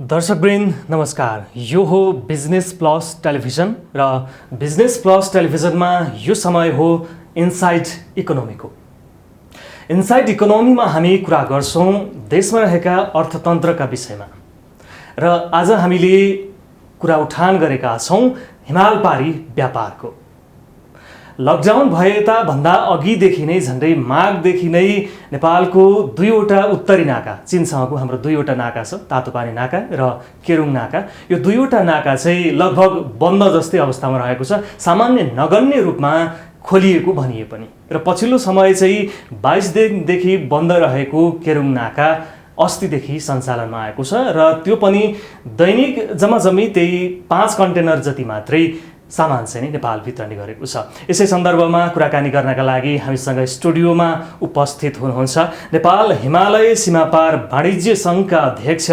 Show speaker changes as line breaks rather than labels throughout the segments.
दर्शकवृन्द नमस्कार। यो हो बिजनेस प्लस टेलिभिजन र बिजनेस प्लस टेलिभिजनमा यो समय हो इनसाइड इकोनोमीको। इनसाइड इकोनोमीमा हामी कुरा गर्छौं देशमा रहेका अर्थतन्त्रका विषयमा र आज हामीले कुरा उठान गरेका छौं हिमाल पारी व्यापारको। लकडाउन भएता भन्दा अघिदेखि नै झन्डै माघदेखि नै नेपालको दुईवटा उत्तरी नाका, चीनसँगको हाम्रो दुईवटा नाका छ, तातोपानी नाका र केरुङ नाका। यो दुईवटा नाका चाहिँ लगभग बन्द जस्तै अवस्थामा रहेको छ, सामान्य नगण्य रूपमा खोलिएको भनिए पनि। र पछिल्लो समय चाहिँ 22 दिनदेखि बन्द रहेको केरुङ नाका अस्तिदेखि सञ्चालनमा आएको छ र त्यो पनि दैनिक जम्माजम्मी त्यही 5 कन्टेनर जति मात्रै सामान चाहिँ नेपाल वितरण गरेको छ। यसै सन्दर्भमा कुराकानी गर्नका लागि हामीसँग स्टुडियोमा उपस्थित हुनुहुन्छ नेपाल हिमालय सीमापार वाणिज्य सङ्घका अध्यक्ष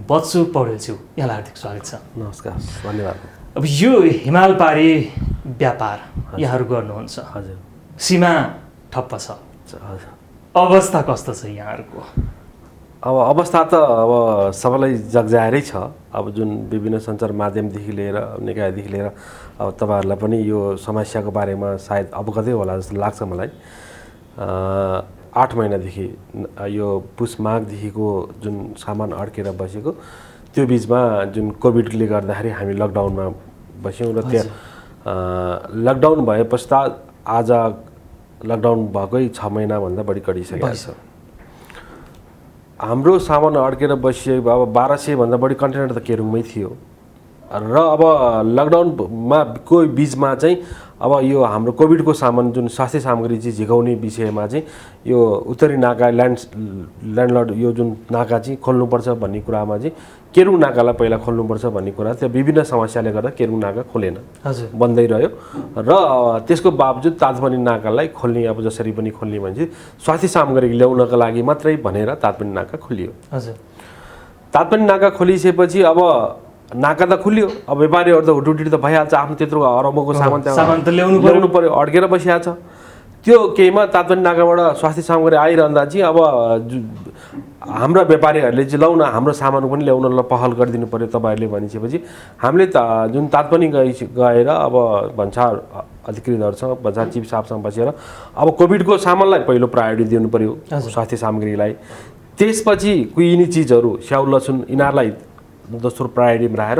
बच्चु पौडेलज्यू। यहाँलाई हार्दिक स्वागत छ।
नमस्कार, धन्यवाद।
अब यो हिमाल पारी व्यापार यहाँहरू गर्नुहुन्छ,
हजुर,
सीमा ठप्प छ, अवस्था कस्तो छ यहाँहरूको?
अब अवस्था त अब सबैलाई जगजाहेरै छ। अब जुन विभिन्न सञ्चार माध्यमदेखि लिएर निकायदेखि लिएर अब तपाईँहरूलाई पनि यो समस्याको बारेमा सायद अवगतै होला जस्तो लाग्छ मलाई। 8 महिनादेखि यो पुष माघदेखिको जुन सामान अड्केर बसेको त्यो बिचमा जुन कोभिडले गर्दाखेरि हामी लकडाउनमा बस्यौँ र त्यहाँ लकडाउन भए पश्चात आज लकडाउन भएकै 6 महिनाभन्दा बढी कटिसकेको छ। हाम्रो सामान अड्केर बसिएको अब 1200 भन्दा बढी कन्टेनर त केरुङमै थियो र अब लकडाउनमा को बिचमा चाहिँ अब यो हाम्रो कोभिडको सामान जुन स्वास्थ्य सामग्री चाहिँ झिकाउने विषयमा चाहिँ यो उत्तरी नाका ल्यान्डलर्ड यो जुन नाका चाहिँ खोल्नुपर्छ भन्ने कुरामा चाहिँ केरुङ नाकालाई पहिला खोल्नुपर्छ भन्ने कुरा, त्यो विभिन्न समस्याले गर्दा केरुङ नाका खोलेन, बन्दै रह्यो र त्यसको बावजुद तातपानी नाकालाई खोल्ने अब जसरी पनि खोल्ने भने चाहिँ स्वास्थ्य सामग्री ल्याउनका लागि मात्रै भनेर तातपानी नाका खोलियो। हजुर, तातपानी नाका खोलिसकेपछि अब नाका त खुल्यो, अब व्यापारीहरू त हुटुटी त भइहाल्छ, आफ्नो त्यत्रो अरबको सामान त ल्याउनु पर्यो, अड्केर बसिहाल्छ। त्यो केहीमा तातपानी नाकाबाट स्वास्थ्य सामग्री आइरहँदा चाहिँ अब हाम्रा व्यापारीहरूले चाहिँ लौ न हाम्रो सामान पनि ल्याउन पहल गरिदिनु पर्यो तपाईँहरूले भनिसकेपछि हामीले जुन तातपानी गएर अब भन्सार अधिकृतहरूसँग भन्सार चिफ साहबसँग बसेर अब कोभिडको सामानलाई पहिलो प्रायोरिटी दिनु पर्यो, स्वास्थ्य सामग्रीलाई। त्यसपछि कुहिने चिजहरू स्याउ लसुन यिनीहरूलाई दोस्रो प्रायोरिटीमा राखेर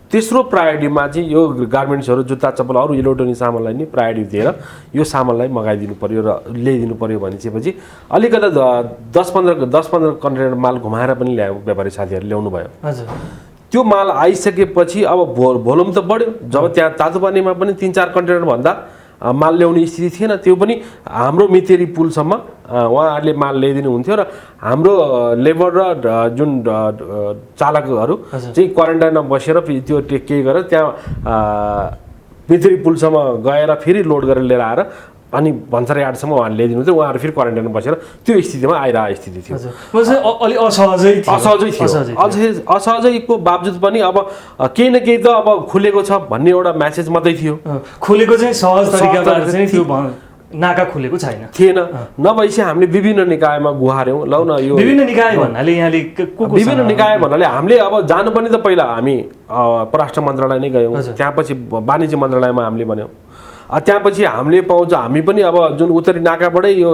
तेस्रो प्रायोरिटीमा चाहिँ यो गार्मेन्ट्सहरू जुत्ता चप्पल अरू इलेक्ट्रोनिक सामानलाई नि प्रायोरिटी दिएर यो सामानलाई मगाइदिनु पर्यो र ल्याइदिनु पर्यो भनिसकेपछि अलिकति 10-15 कन्टेनर माल घुमाएर पनि ल्यायो व्यापारी साथीहरूले ल्याउनु भयो। त्यो माल आइसकेपछि अब भोल्युम त बढ्यो। जब त्यहाँ तातोपानीमा पनि 3-4 कन्टेनर भन्दा माल ल्याउने स्थिति थिएन, त्यो पनि हाम्रो मितेरी पुलसम्म उहाँहरूले माल ल्याइदिनु हुन्थ्यो र हाम्रो लेबर र जुन चालकहरू चाहिँ क्वारेन्टाइनमा बसेर त्यो केही गरेर त्यहाँ मितेरी पुलसम्म गएर फेरि लोड गरेर लिएर आएर अनि भन्सार यार्डसम्म उहाँले ल्याइदिनु थियो। उहाँहरू फेरि क्वारेन्टाइनमा बसेर त्यो स्थितिमा आइरहेको स्थिति थियो।
अलि असहजै
थियो। असहजैको बावजुद पनि अब केही न केही त अब खुलेको छ भन्ने एउटा म्यासेज मात्रै थियो।
खुलेको चाहिँ सहज तरिकाबाट चाहिँ त्यो नाका खुलेको थिएन।
नभएपछि हामीले विभिन्न निकायमा गुहार्यौँ, लौ न यो
विभिन्न निकाय भन्नाले यहाँले
विभिन्न निकाय भन्नाले हामीले अब जानु पनि त पहिला हामी परराष्ट्र मन्त्रालय नै गयौँ, त्यहाँपछि वाणिज्य मन्त्रालयमा हामीले भन्यौँ, त्यहाँपछि हामीले पाउँछ हामी पनि अब जुन उत्तरी नाकाबाटै यो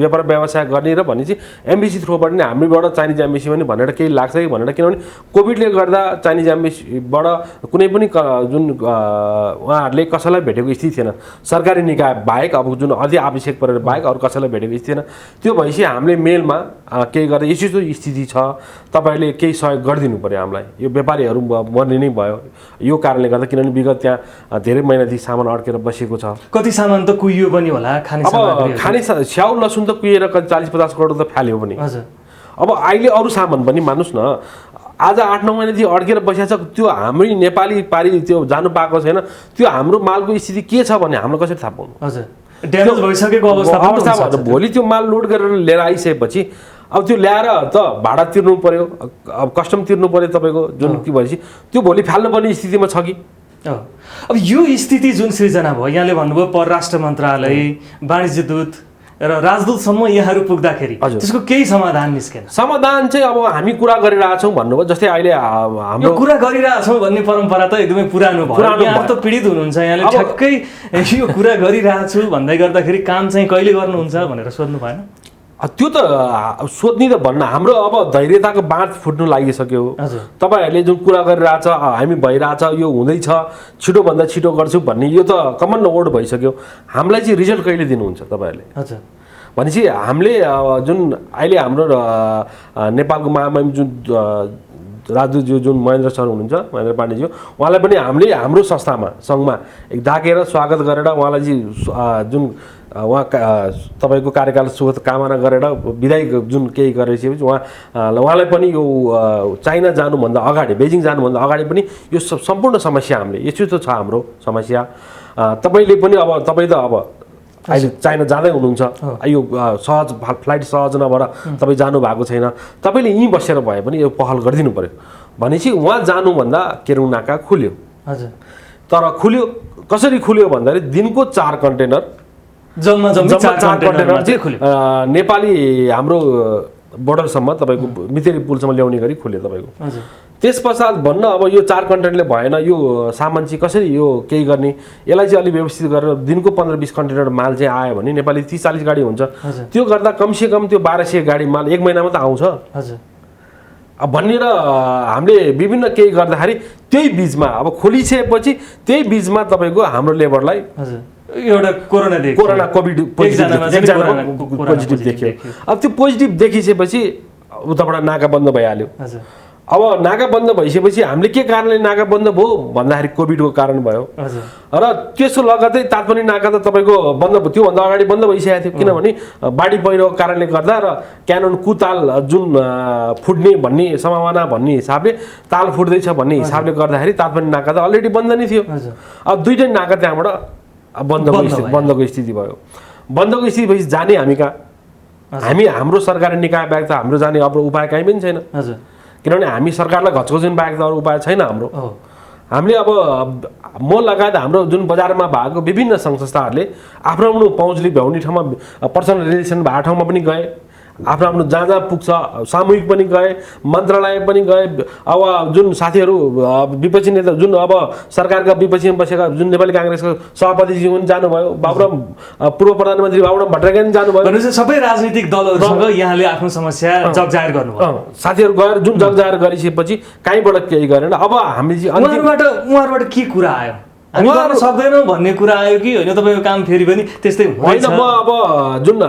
व्यापार व्यवसाय गर्ने र भने चाहिँ एम्बेसी थ्रुबाट नै हामीबाट चाइनिज एम्बेसी पनि भनेर केही लाग्छ कि भनेर, किनभने कोभिडले गर्दा चाइनिज एम्बेसीबाट कुनै पनि जुन उहाँहरूले कसैलाई भेटेको स्थिति थिएन, सरकारी निकाय बाहेक अब जुन अति आवश्यक परेर बाहेक अरू कसैलाई भेटेको स्थिति थिएन। त्यो भएपछि हामीले मेलमा केही गरेर यस्तो स्थिति छ, तपाईँहरूले केही सहयोग गरिदिनु पर्यो हामीलाई, यो व्यापारीहरू मर्ने नै भयो यो कारणले गर्दा, किनभने विगत त्यहाँ धेरै महिनादेखि सामान अड्केर बसेको छ।
कति सामान त कुहियो पनि होला,
खाने स्याउ लसुन त कुहिएर कति 40-50 करोड त फाल्यो पनि। अब अहिले अरू सामान पनि मान्नुहोस् न, आज 8-9 महिनादेखि अड्केर बसेको छ, त्यो हाम्रै नेपाली पारी त्यो जानु पाएको छैन। त्यो हाम्रो मालको स्थिति के छ भने हाम्रो कसरी थाहा पाउनु?
ड्यामेज भइसकेको अवस्था।
भोलि त्यो माल लोड गरेर लिएर आइसकेपछि अब त्यो ल्याएर त भाडा तिर्नु पर्यो, अब कस्टम तिर्नु पर्यो तपाईँको जुन के भएपछि त्यो भोलि फाल्नुपर्ने स्थितिमा छ कि।
अब यो स्थिति जुन सृजना भयो, यहाँले भन्नुभयो परराष्ट्र मन्त्रालय, वाणिज्य दूत र राजदूतसम्म यहाँहरू पुग्दाखेरि त्यसको केही समाधान निस्केन?
समाधान चाहिँ अब हामी कुरा गरिरहेछौँ भन्नुभयो। जस्तै अहिले हाम्रो
कुरा गरिरहेछौँ भन्ने परम्परा त एकदमै पुरानो भयो। यहाँ त पीडित हुनुहुन्छ, यहाँले ठ्याक्कै यो कुरा गरिरहेछु भन्दै गर्दाखेरि काम चाहिँ कहिले गर्नुहुन्छ भनेर सोध्नु भएन?
त्यो त सोध्ने त भन्न, हाम्रो अब धैर्यताको बाँध फुट्नु लागिसक्यो। तपाईँहरूले जुन कुरा गरिरहेछ, हामी भइरहेछ, यो हुँदैछ, छिटोभन्दा छिटो गर्छु भन्ने यो त कमन वर्ड भइसक्यो। हामीलाई चाहिँ रिजल्ट कहिले दिनुहुन्छ तपाईँहरूले?
हजुर,
भनेपछि हामीले जुन अहिले हाम्रो नेपालको महामहिम जुन राजदूतज्यू जुन महेन्द्र सर हुनुहुन्छ, महेन्द्र पाण्डेज्यू, उहाँलाई पनि हामीले हाम्रो संस्थामा सङ्घमा एक डाकेर स्वागत गरेर उहाँलाई चाहिँ जुन उहाँ तपाईँको कार्यकाल सुख कामना गरेर विदाई जुन केही गरेपछि उहाँलाई पनि यो चाइना जानुभन्दा अगाडि, बेजिङ जानुभन्दा अगाडि पनि यो सम्पूर्ण समस्या हामीले यस्तो त छ हाम्रो समस्या। तपाईँले पनि अब तपाईँ त अब अहिले चाइना जाँदै हुनुहुन्छ, यो सहज फ्लाइट सहज नभएर तपाईँ जानुभएको छैन, तपाईँले यहीँ बसेर भए पनि यो पहल गरिदिनु पऱ्यो। भनेपछि उहाँ जानुभन्दा केरुङ नाका खुल्यो।
हजुर,
तर खुल्यो कसरी खुल्यो भन्दाखेरि दिनको 4 कन्टेनर
जम्मा 4 कन्टेनर
चाहिँ नेपाली हाम्रो बोर्डरसम्म तपाईँको मितेरी पुलसम्म ल्याउने गरी खुल्यो तपाईँको। त्यस पश्चात भन्न अब यो 4 कन्टेनरले भएन, यो सामान चाहिँ कसरी यो केही गर्ने, यसलाई चाहिँ अलिक व्यवस्थित गरेर दिनको 15-20 कन्टेनर माल चाहिँ आयो भने नेपाली 30-40 गाडी हुन्छ। त्यो गर्दा कमसेकम त्यो 1200 गाडी माल 1 महिनामा त आउँछ भनेर हामीले विभिन्न केही गर्दाखेरि त्यही बिचमा अब खोलिसकेपछि त्यही बिचमा तपाईँको हाम्रो लेबरलाई
एउटा कोरोना
कोभिड पोजिटिभ देखियो। अब त्यो पोजिटिभ देखिसकेपछि उताबाट नाका बन्द भइहाल्यो। अब नाका बन्द भइसकेपछि हामीले के कारणले नाका बन्द भयो भन्दाखेरि कोभिडको कारण भयो र त्यसो लगतै तात्पर्य नाका त तपाईँको बन्द त्योभन्दा अगाडि बन्द भइसकेको थियो, किनभने बाढी पहिरोको कारणले गर्दा र क्यानन कुताल जुन फुट्ने भन्ने सम्भावना भन्ने हिसाबले ताल फुट्दैछ भन्ने हिसाबले गर्दाखेरि तात्पर्य नाका त अलरेडी बन्द नै थियो। अब दुईटै नाका त्यहाँबाट बन्दको स्थिति भयो। बन्दको स्थिति भएपछि जाने हामी कहाँ? हामी हाम्रो सरकारी निकाय बाहेक त हाम्रो जाने अब उपाय कहीँ पनि छैन, किनभने हामी सरकारलाई घचघचुन बाहेक त अरू उपाय छैन हाम्रो। हामीले अब म लगायत हाम्रो जुन बजारमा भएको विभिन्न सङ्घ संस्थाहरूले आफ्नो आफ्नो पहुँचले भ्याउने ठाउँमा पर्सनल रिलेसन भएको ठाउँमा पनि गए, आफ्नो आफ्नो जहाँ जहाँ पुग्छ सामूहिक पनि गए, मन्त्रालय पनि गए। अब जुन साथीहरू विपक्षी नेता जुन अब सरकारका विपक्षीमा बसेका जुन नेपाली काङ्ग्रेसको सभापतिजी पनि जानुभयो, बाबुराम पूर्व प्रधानमन्त्री बाबुराम भट्टराई पनि जानुभयो।
सबै राजनीतिक दलहरूसँग यहाँले आफ्नो समस्या जगजाहेर गर्नुभयो।
साथीहरू गएर जुन जगजाहेर गरिसकेपछि कहीँबाट केही गरेन। अब हामी
उहाँहरूबाट के कुरा आयो? हामी गर्न सक्दैनौँ भन्ने कुरा आयो कि होइन? तपाईँको काम फेरि पनि त्यस्तै
होइन? म अब जुन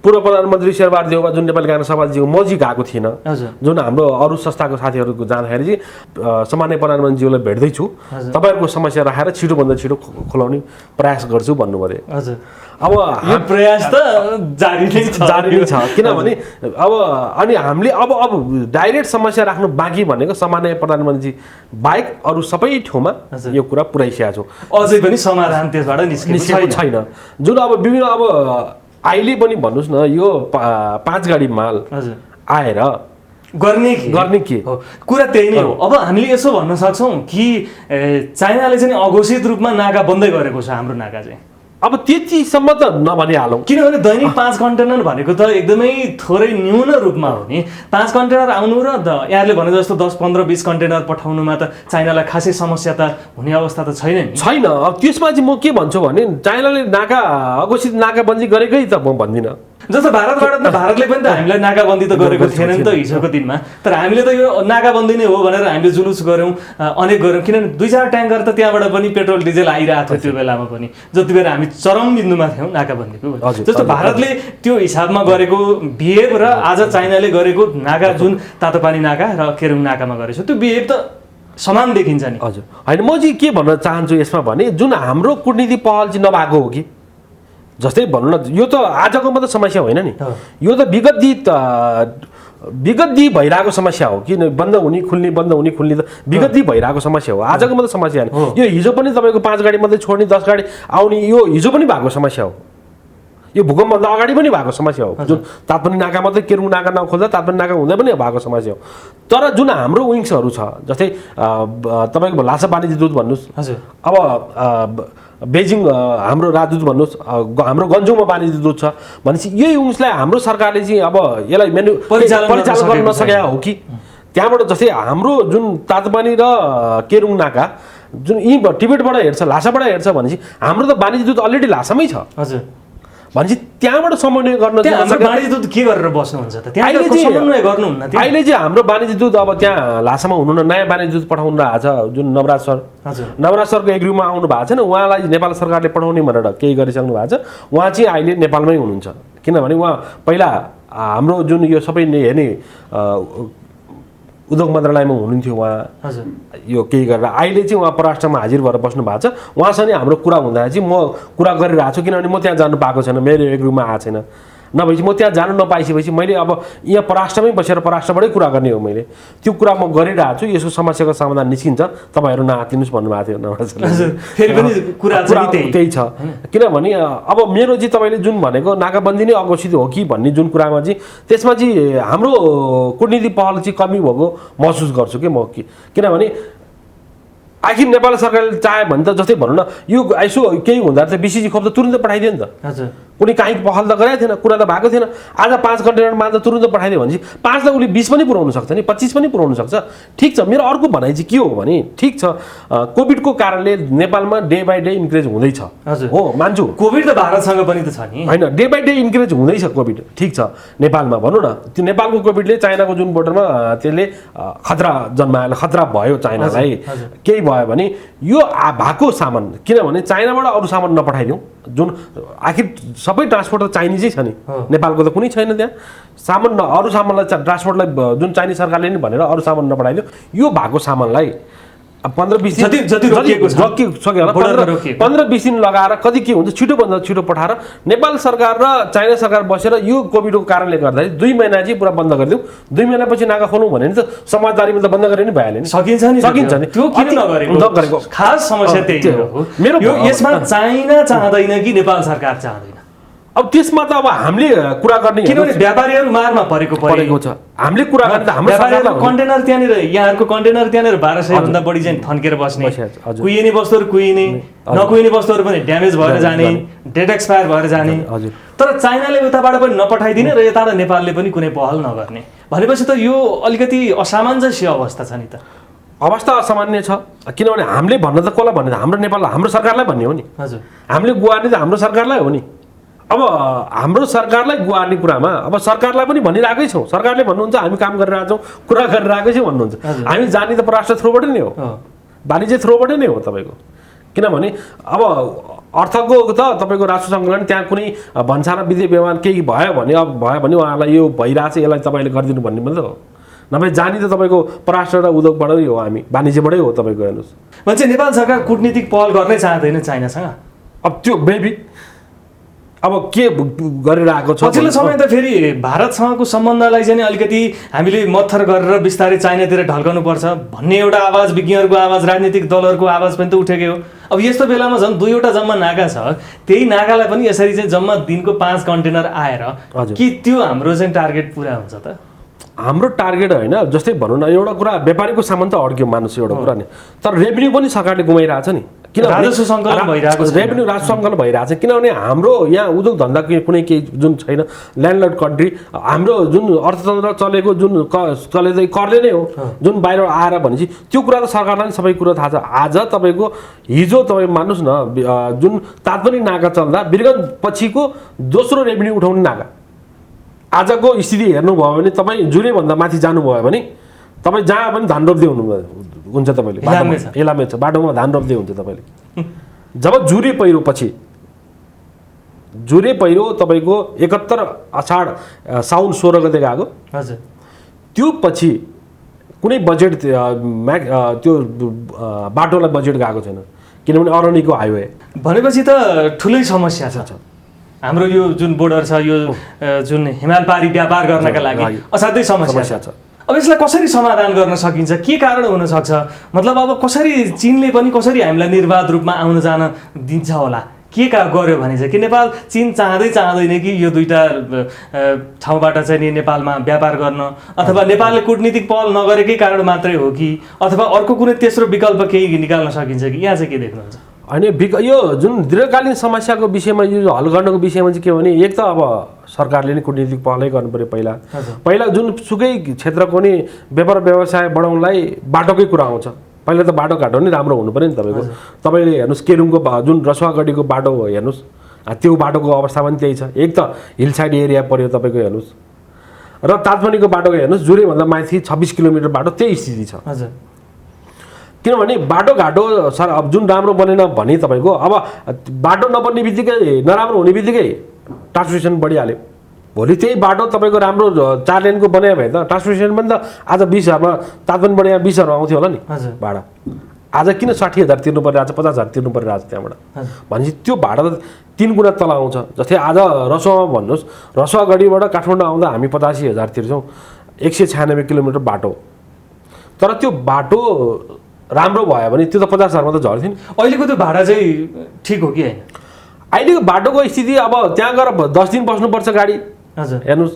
पूर्व प्रधानमन्त्री शेरबहादुर देउवा जुन नेपाली काङ्ग्रेस सभापतिज्यू म चाहिँ गएको थिइनँ, जुन हाम्रो अरू संस्थाको साथीहरूको जाँदाखेरि चाहिँ सामान्य प्रधानमन्त्रीज्यूलाई भेट्दैछु, तपाईँहरूको समस्या राखेर छिटोभन्दा छिटो खुलाउने प्रयास गर्छु भन्नुभयो। अब
यो प्रयास त जारी नै
छ, किनभने अब अनि हामीले अब डाइरेक्ट समस्या राख्नु बाँकी भनेको सामान्य प्रधानमन्त्री बाहेक अरू सबै ठाउँमा यो कुरा पुऱ्याइसकेको छु।
अझै पनि समाधान त्यसबाट निस्केको
छैन। जुन अब विभिन्न अब अहिले पनि भन्नुहोस् न, यो 5 गाडी माल आएर गर्ने के
कुरा त्यही नै हो। अब हामीले यसो भन्न सक्छौँ कि चाइनाले चाहिँ अघोषित रूपमा नाका बन्दै गरेको छ हाम्रो नाका चाहिँ।
अब त्यतिसम्म त नभनिहालौँ,
किनभने दैनिक 5 कन्टेनर भनेको त एकदमै थोरै न्यून रूपमा हो नि। 5 कन्टेनर आउनु र यहाँले भने जस्तो 10, 15, 20 कन्टेनर पठाउनुमा त चाइनालाई खासै समस्या त हुने अवस्था त छैन।
अब त्यसमा चाहिँ म के भन्छु भने चाइनाले नाका अघोषित नाकाबन्दी गरेकै त म भन्दिनँ।
जस्तो भारतबाट त भारतले पनि त हामीलाई नाकाबन्दी त गरेको थिएन नि त हिजोको दिनमा, तर हामीले त यो नाकाबन्दी नै हो भनेर हामीले जुलुस गऱ्यौँ, अनेक गऱ्यौँ। किनभने 2-4 ट्याङ्कर त त्यहाँबाट पनि पेट्रोल डिजेल आइरहेको थियो त्यो बेलामा पनि, जति बेला हामी चरम बिन्दुमा थियौँ नाकाबन्दीको। जस्तो भारतले त्यो हिसाबमा गरेको बिहेभ र आज चाइनाले गरेको नाका जुन तातोपानी नाका र केरुङ नाकामा गरेको छ त्यो बिहेभ त समान देखिन्छ नि।
हजुर, होइन म चाहिँ के भन्न चाहन्छु यसमा भने जुन हाम्रो कूटनीतिक पहल चाहिँ नभएको हो कि, जस्तै भनौँ न, यो त आजको मात्र समस्या होइन नि, यो त विगतदेखि भइरहेको समस्या हो कि बन्द हुने खुल्ने त विगतदेखि भइरहेको समस्या हो, आजको मात्र समस्या होइन। यो हिजो पनि तपाईँको 5 गाडी मात्रै छोड्ने 10 गाडी आउने यो हिजो पनि भएको समस्या हो। यो भूकम्पभन्दा अगाडि पनि भएको समस्या हो जुन तापनि नाका मात्रै केरुङ नाका नखोल्दा तापनि नाका हुँदै पनि भएको समस्या हो तर जुन हाम्रो विङ्सहरू छ जस्तै तपाईँको लासा वाणिज्य दूत भन्नुहोस्
हजुर
अब बेजिङ हाम्रो राजदूत भन्नुहोस् हाम्रो गन्जुङमा वाणिज्य दूत छ भनेपछि यही विङ्सलाई हाम्रो सरकारले चाहिँ अब यसलाई परिचालन गर्न नसकेका हो कि त्यहाँबाट जस्तै हाम्रो जुन तातपानी र केरुङ नाका जुन यी टिबेटबाट हेर्छ लासाबाट हेर्छ भनेपछि हाम्रो त वाणिज्य दूत अलरेडी लासामै छ
हजुर
भनेपछि त्यहाँबाट समन्वय गर्न
वाणिज्य दूत के गरेर बस्नुहुन्छ त त्यहाँ समन्वय गर्नुहुन्न
अहिले चाहिँ हाम्रो वाणिज्य दूत अब त्यहाँ लासामा हुनुहुन्न नयाँ वाणिज्य दूत पठाउनु भएको छ जुन नवराज सर नवराज सरको एग्रीमा आउनु भएको छैन उहाँलाई नेपाल सरकारले पठाउने भनेर केही गरिसक्नु भएको छ उहाँ चाहिँ अहिले नेपालमै हुनुहुन्छ किनभने उहाँ पहिला हाम्रो जुन यो सबै हेर्ने उद्योग मन्त्रालयमा हुनुहुन्थ्यो उहाँ यो केही गरेर अहिले चाहिँ उहाँ परराष्ट्रमा हाजिर भएर बस्नु भएको छ उहाँसँग हाम्रो कुरा हुँदाखेरि चाहिँ म कुरा गरिरहेको छु किनभने म त्यहाँ जानु पाएको छैन मेरो एग्रीमा आएको छैन नभएपछि म त्यहाँ जानु नपाइसकेपछि मैले अब यहाँ परराष्ट्रमै बसेर परराष्ट्रबाटै कुरा गर्ने हो मैले त्यो कुरा म गरिरहेको छु यसको समस्याको समाधान निस्किन्छ तपाईँहरू नआतिनुहोस् भन्नुभएको थियो नवराज त्यही छ किनभने अब मेरो चाहिँ तपाईँले जुन भनेको नाकाबन्दी नै अघोषित हो कि भन्ने जुन कुरामा चाहिँ त्यसमा चाहिँ हाम्रो कूटनीतिक पहल चाहिँ कमी भएको महसुस गर्छु कि म किनभने आखिर नेपाल सरकारले चाह्यो भने त जस्तै भनौँ न यो यसो केही हुँदा त बिसिजी खोप त तुरुन्तै पठाइदियो नि त
हजुर
कुनै काहीँ पहल त गरेको थिएन कुरा त भएको थिएन आज 5 कन्टेनर माल त तुरुन्तै पठाइदियो भने 5 त उसले 20 पनि पुऱ्याउन सक्छ नि 25 पनि पुऱ्याउन सक्छ ठिक छ मेरो अर्को भनाइ चाहिँ के हो भने ठिक छ कोभिडको कारणले नेपालमा डे बाई डे इन्क्रिज हुँदैछ हो मान्छु
कोभिड त भारतसँग पनि त छ नि
हैन डे बाई डे इन्क्रिज हुँदैछ कोभिड ठिक छ नेपालमा भनौँ न त्यो नेपालको कोभिडले चाइनाको जुन बोर्डरमा त्यसले खतरा जन्मायो खतरा भयो चाइनालाई केही भयो भने यो भएको सामान किनभने चाइनाबाट अरू सामान नपठाइदिउँ जुन आखिर सबै ट्रान्सपोर्ट त चाइनिजै छ नि नेपालको त कुनै छैन त्यहाँ सामान अरू सामानलाई ट्रान्सपोर्टलाई जुन चाइनिज सरकारले नि भनेर अरू सामान नपठाइदियो यो भएको सामानलाई 15-20 दिन 15-20 दिन लगाएर कति के हुन्छ छिटोभन्दा छिटो पठाएर नेपाल सरकार र चाइना सरकार बसेर यो कोभिडको कारणले गर्दाखेरि 2 महिना चाहिँ पुरा बन्द गरिदिउँ 2 महिनापछि नाका खोलौँ भने त समझदारीमा त बन्द गरे नि भइहाल्यो नि सकिन्छ नि
त्यो किन नगरेको खास समस्या त्यही हो मेरो यसमा चाइना चाहदैन कि नेपाल सरकार चाहदैन
अब त्यसमा त अब हामीले कुरा गर्ने
किनभने व्यापारीहरू मारमा परेको
छ हामीले कुरा गर्ने त हाम्रो सरकारलाई
कन्टेनर त्यहाँनिर यहाँहरूको कन्टेनर त्यहाँनिर 1200 भन्दा बढी चाहिँ थन्केर बस्ने कुहिने वस्तुहरू कुहिने नकुहिने वस्तुहरू पनि ड्यामेज भएर जाने डेट एक्सपायर भएर जाने तर चाइनाले उताबाट पनि नपठाइदिने र यताबाट नेपालले पनि कुनै पहल नगर्ने भनेपछि त यो अलिकति असामञ्जस्य अवस्था छ नि त
अवस्था असामान्य छ किनभने हामीले भन्न त कसलाई भन्ने हाम्रो नेपाल हाम्रो सरकारलाई भन्ने हो नि
हजुर हामीले
गुहार्ने त हाम्रो सरकारलाई हो नि अब हाम्रो सरकारलाई गुहार्ने कुरामा अब सरकारलाई पनि भनिरहेकै छौँ सरकारले भन्नुहुन्छ हामी काम गरिरहेको छौँ कुरा गरिरहेकै छौँ भन्नुहुन्छ हामी जाने त परराष्ट्र थ्रोबाट नै हो वाणिज्य थ्रोबाट नै हो तपाईँको किनभने अब अर्थको त तपाईँको राष्ट्र सङ्कलन त्यहाँ कुनै भन्सार विधि व्यवहार केही भयो भने उहाँलाई यो भइरहेछ यसलाई तपाईँले गरिदिनु भन्ने मात्रै हो नभए जाने त तपाईँको परराष्ट्र र उद्योगबाटै हो हामी वाणिज्यबाटै हो तपाईँको हेर्नुहोस्
भन्छ नेपाल सरकार कूटनीतिक पहल गर्नै चाहँदैन चाइनासँग
अब त्यो बेबी अब के गरिरहेको छ
पछिल्लो समय त फेरि भारतसँगको सम्बन्धलाई चाहिँ अलिकति हामीले मत्थर गरेर बिस्तारै चाइनातिर ढल्काउनु पर्छ भन्ने एउटा आवाज विज्ञहरूको आवाज राजनीतिक दलहरूको आवाज पनि त उठेकै हो अब यस्तो बेलामा झन् 2वटा जम्मा नाका छ त्यही नाकालाई पनि यसरी चाहिँ जम्मा दिनको 5 कन्टेनर आएर कि त्यो हाम्रो चाहिँ टार्गेट पुरा हुन्छ त
हाम्रो टार्गेट होइन जस्तै भनौँ न एउटा कुरा व्यापारीको सामान त अड्क्यो मानुस एउटा कुरा नि तर रेभेन्यू पनि सरकारले गुमाइरहेछ नि
राजस्व सङ्कलन भइरहेको छ
रेभेन्यू राजस्व सङ्कलन भइरहेको छ किनभने हाम्रो यहाँ उद्योग धन्दा कुनै केही जुन छैन ल्यान्डलर्ड कन्ट्री हाम्रो जुन अर्थतन्त्र चलेको जुन चलेदै करले नै हो जुन बाहिर आएर भनेपछि त्यो कुरा त सरकारलाई सबै कुरा थाहा छ आज तपाईँको हिजो तपाईँ मान्नुहोस् न जुन तातपनि नाका चल्दा बिरगञ्ज पछिको दोस्रो रेभेन्यू उठाउने नाका आजको स्थिति हेर्नुभयो भने तपाईँ जुरेभन्दा माथि जानुभयो भने तपाईँ जहाँ पनि धान रोप्दै हुन्छ तपाईँले इलामे छ बाटोमा धान रोप्दै हुन्छ तपाईँले जब जुरे पहिरो तपाईँको 71 अषाढ साउन 16 गते गएको
हजुर
त्यो पछि कुनै बजेट त्यो बाटोलाई बजेट गएको छैन किनभने अरण्यको हाइवे
भनेपछि त ठुलै समस्या छ हाम्रो यो जुन बोर्डर छ यो जुन हिमाल पारी व्यापार गर्नका लागि असाध्यै समस्या छ अब यसलाई कसरी समाधान गर्न सकिन्छ के कारण हुन सक्छ मतलब अब कसरी चीनले पनि कसरी हामीलाई निर्वाध रूपमा आउन जान दिन्छ होला के गर्यो भने चाहिँ कि नेपाल चीन चाहँदैन कि यो दुईटा ठाउँबाट चाहिँ नि नेपालमा व्यापार गर्न अथवा नेपालले कूटनीतिक पहल नगरेकै कारण मात्रै हो कि अथवा अर्को कुनै तेस्रो विकल्प केही निकाल्न सकिन्छ कि यहाँ चाहिँ के देख्नुहुन्छ?
होइन यो जुन दीर्घकालीन समस्याको विषयमा यो हल गर्नको विषयमा चाहिँ के भने एक त अब सरकारले नै कूटनीतिक पहलै गर्नु पऱ्यो। पहिला जुन सुकै क्षेत्रको नि व्यापार व्यवसाय बढाउनलाई बाटोकै कुरा आउँछ। पहिला त बाटोघाटो नै राम्रो हुनु पऱ्यो नि तपाईँको। तपाईँले हेर्नुहोस् केलुङको जुन रसुवागढीको बाटो हेर्नुहोस्, त्यो बाटोको अवस्था पनि त्यही छ। एक त हिल साइड एरिया पऱ्यो तपाईँको हेर्नुहोस्, र तातमनीको बाटोको हेर्नुहोस् जुरेभन्दा माथि 26 किलोमिटर बाटो त्यही स्थिति छ।
हजुर,
किनभने बाटोघाटो अब जुन राम्रो बनेन भने तपाईँको अब बाटो नबन्ने बित्तिकै नराम्रो हुने बित्तिकै ट्रान्सपोर्टेसन बढिहाल्यो। भोलि त्यही बाटो तपाईँको राम्रो 4 लेनको बनायो भने त ट्रान्सपोर्टेसन पनि त आज 20,000मा तातमनी बढिया 20,000 आउँथ्यो होला नि भाडा। आज किन 60,000 तिर्नु परिरहेको छ, 50,000 तिर्नु परिरहेको छ त्यहाँबाट भनेपछि त्यो भाडा त 3 गुणा तल आउँछ। जस्तै आज रसुवामा भन्नुहोस्, रसुवागढीबाट काठमाडौँ आउँदा हामी 85,000 तिर्छौँ, 196 किलोमिटर बाटो। तर त्यो बाटो राम्रो भयो भने त्यो त 50,000मा त झर्थ्यो नि।
अहिलेको त्यो भाडा चाहिँ ठिक हो कि होइन?
अहिलेको बाटोको स्थिति अब त्यहाँ गएर 10 दिन बस्नुपर्छ गाडी।
हजुर,
हेर्नुहोस्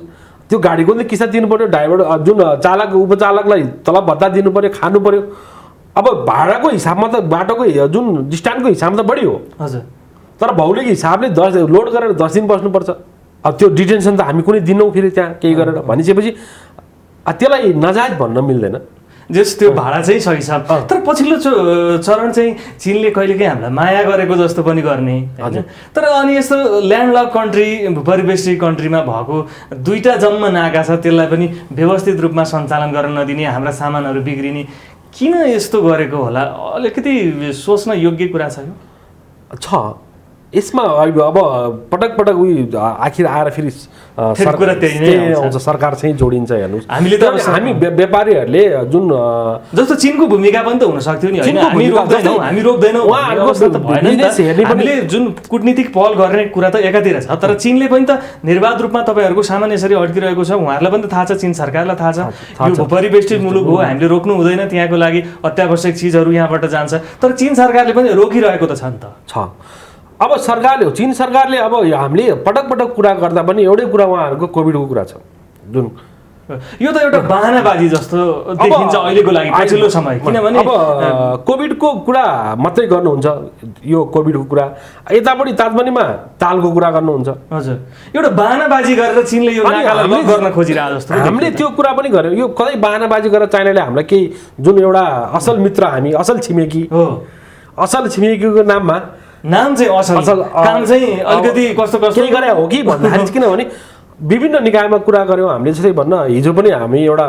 त्यो गाडीको पनि किस्ता दिनु पऱ्यो, ड्राइभर जुन चालक उपचालकलाई तलब भत्ता दिनु पऱ्यो, खानु पऱ्यो। अब भाडाको हिसाबमा त बाटोको जुन डिस्टेन्सको हिसाबमा त बढी हो।
हजुर,
तर भौगोलिक हिसाबले लोड गरेर 10 दिन बस्नुपर्छ। अब त्यो डिटेन्सन त हामी कुनै दिनौँ फेरि त्यहाँ केही गरेर भनिसकेपछि त्यसलाई नजायज भन्न मिल्दैन।
जस त्यो भाडा चाहिँ सही छ। तर पछिल्लो चरण चाहिँ चीनले कहिलेकाहीँ हामीलाई माया गरेको जस्तो पनि गर्ने होइन। तर अनि यस्तो ल्यान्डलक कन्ट्री, परिवेष्टित कन्ट्रीमा भएको दुईटा जम्मा नाका छ, त्यसलाई पनि व्यवस्थित रूपमा सञ्चालन गर्न नदिने, हाम्रा सामानहरू बिग्रिने, किन यस्तो गरेको होला? अलिकति सोच्न योग्य कुरा छ यो। यसमा अब पटक पटक आखिर आएर फेरि आउँछ, सरकार चाहिँ जोडिन्छ। हेर्नुहोस् हामीले त हामी व्यापारीहरूले जुन जस्तो चीनको भूमिका पनि त हुन सक्थ्यो नि होइन? हामी रोक्दैनौँ हामीले जुन कूटनीतिक पहल गर्ने कुरा त एकातिर छ, तर चीनले पनि त निर्वाध रूपमा तपाईँहरूको सामान यसरी अड्किरहेको छ, उहाँहरूलाई पनि त थाहा छ, चीन सरकारलाई थाहा छ यो परिवेष्टित मुलुक हो, हामीले रोक्नु हुँदैन, त्यहाँको लागि अत्यावश्यक चिजहरू यहाँबाट जान्छ। तर चीन सरकारले पनि रोकिरहेको त छ नि त।
अब चीन सरकारले अब हामीले पटक पटक कुरा गर्दा पनि एउटै कुरा उहाँहरूको कोभिडको कुरा छ। जुन
यो त एउटा बहानाबाजी जस्तो देखिन्छ अहिलेको लागि पछिल्लो समय। किनभने
अब कोभिडको कुरा मात्रै गर्नुहुन्छ, यो कोभिडको कुरा यतापट्टि तातमनीमा तालको कुरा गर्नुहुन्छ।
हजुर, एउटा बहानाबाजी गरेर चीनले यो नाकालाई गर्न खोजिरहेको जस्तो
हामीले त्यो कुरा पनि गर्यौँ। यो कतै बहानाबाजी गरेर चाइनाले हामीलाई केही जुन एउटा असल मित्र, हामी असल छिमेकी हो, असल छिमेकीको नाममा
नाम चाहिँ असल काम चाहिँ अलिकति कस्तो
केही गरे हो कि भन्दाखेरि किनभने विभिन्न निकायमा कुरा गऱ्यौँ हामीले। जस्तै भन्न हिजो पनि हामी एउटा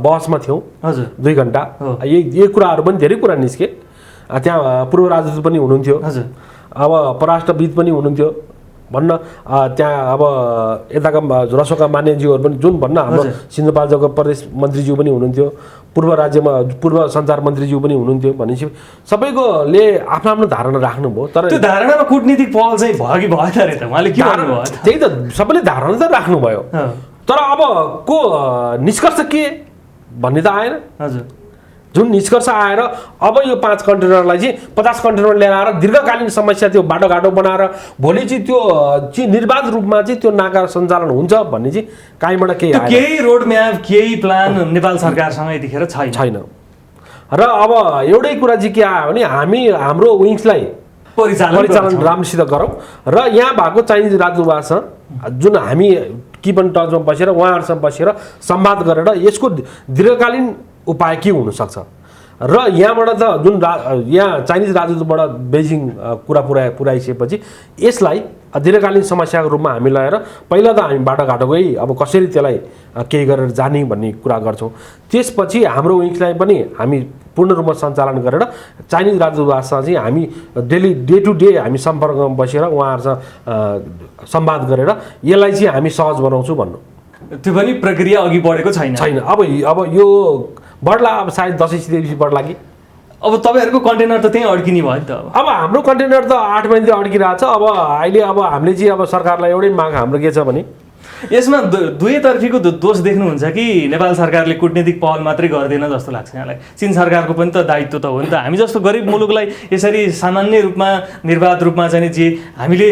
बसमा थियौँ। हजुर, 2 घन्टा यही कुराहरू पनि धेरै कुरा निस्के। त्यहाँ पूर्व राजदूत पनि हुनुहुन्थ्यो, हजुर, अब परराष्ट्रविद पनि हुनुहुन्थ्यो भन्न। त्यहाँ अब यताका रसोका मान्यज्यूहरू पनि जुन भन्न हाम्रो सिन्धुपाल्चोकको प्रदेश मन्त्रीज्यू पनि हुनुहुन्थ्यो, पूर्व सञ्चार मन्त्रीज्यू पनि हुनुहुन्थ्यो। भनेपछि सबैकोले आफ्नो आफ्नो धारणा राख्नुभयो। तर
त्यो धारणामा कूटनीतिक पहल चाहिँ भयो कि भएन रे त? उहाँले के भन्नुभयो?
त्यही त सबैले धारणा त राख्नुभयो, तर अब को निष्कर्ष के भन्ने त आएन। हजुर, जुन निष्कर्ष आएर अब यो 5 कन्टेनरलाई चाहिँ 50 कन्टेनर लिएर आएर दीर्घकालीन समस्या त्यो बाटोघाटो बनाएर भोलि चाहिँ त्यो चाहिँ निर्वाध रूपमा चाहिँ त्यो नाका सञ्चालन हुन्छ भन्ने चाहिँ कहीँबाट
केही रोड म्याप, केही प्लान नेपाल सरकारसँग यतिखेर छैन।
र अब एउटै कुरा चाहिँ के आयो भने हामी हाम्रो विङ्सलाई परिचालन राम्रोसित गरौँ र यहाँ भएको चाइनिज राजदूतसँग जुन हामी कि पनि टचमा बसेर उहाँहरूसँग बसेर संवाद गरेर यसको दीर्घकालीन उपाय के हुनसक्छ। र यहाँबाट त जुन यहाँ चाइनिज राजदूतबाट बेजिङ कुरा पुऱ्याइसकेपछि यसलाई दीर्घकालीन समस्याको रूपमा हामी लगाएर पहिला त हामी बाटोघाटोकै अब कसरी त्यसलाई केही गरेर जाने भन्ने कुरा गर्छौँ। त्यसपछि हाम्रो विङ्सलाई पनि हामी पूर्ण रूपमा सञ्चालन गरेर चाइनिज राजदूतसँग चाहिँ हामी डे टु डे हामी सम्पर्कमा बसेर उहाँहरूसँग संवाद गरेर यसलाई चाहिँ हामी सहज बनाउँछौँ भन्नु।
त्यो पनि प्रक्रिया अघि बढेको छैन।
अब यो बढ्ला, अब सायद दसैँपछि बढ्ला कि।
अब तपाईँहरूको कन्टेनर त त्यहीँ अड्किने भयो नि त।
अब हाम्रो कन्टेनर त 8 महिना अड्किरहेको छ। अब अहिले अब हामीले चाहिँ अब सरकारलाई एउटै माग हाम्रो के छ भने
यसमा दुवैतर्फीको दोष देख्नुहुन्छ कि नेपाल सरकारले कूटनीतिक पहल मात्रै गर्दैन जस्तो लाग्छ यहाँलाई? चीन सरकारको पनि त दायित्व त हो नि त। हामी जस्तो गरिब मुलुकलाई यसरी सामान्य रूपमा निर्वाध रूपमा चाहिँ जे हामीले